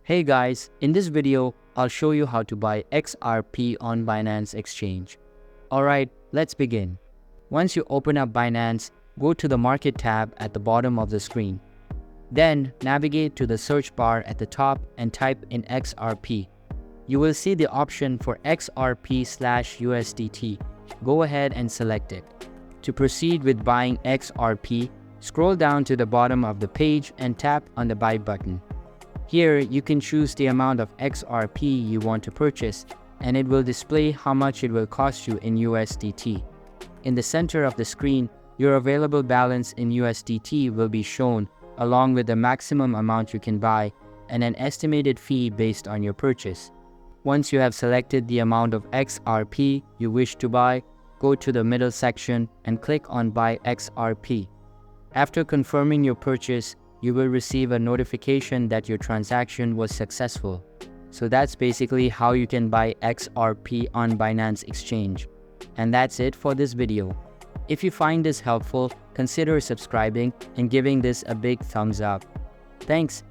Hey guys, in this video, I'll show you how to buy XRP on Binance Exchange. Alright, let's begin. Once you open up Binance, go to the Market tab at the bottom of the screen. Then, navigate to the search bar at the top and type in XRP. You will see the option for XRP/USDT. Go ahead and select it. To proceed with buying XRP, scroll down to the bottom of the page and tap on the Buy button. Here, you can choose the amount of XRP you want to purchase, and it will display how much it will cost you in USDT. In the center of the screen, your available balance in USDT will be shown, along with the maximum amount you can buy and an estimated fee based on your purchase. Once you have selected the amount of XRP you wish to buy, go to the middle section and click on Buy XRP. After confirming your purchase, you will receive a notification that your transaction was successful. So that's basically how you can buy XRP on Binance Exchange. And that's it for this video. If you find this helpful, consider subscribing and giving this a big thumbs up. Thanks,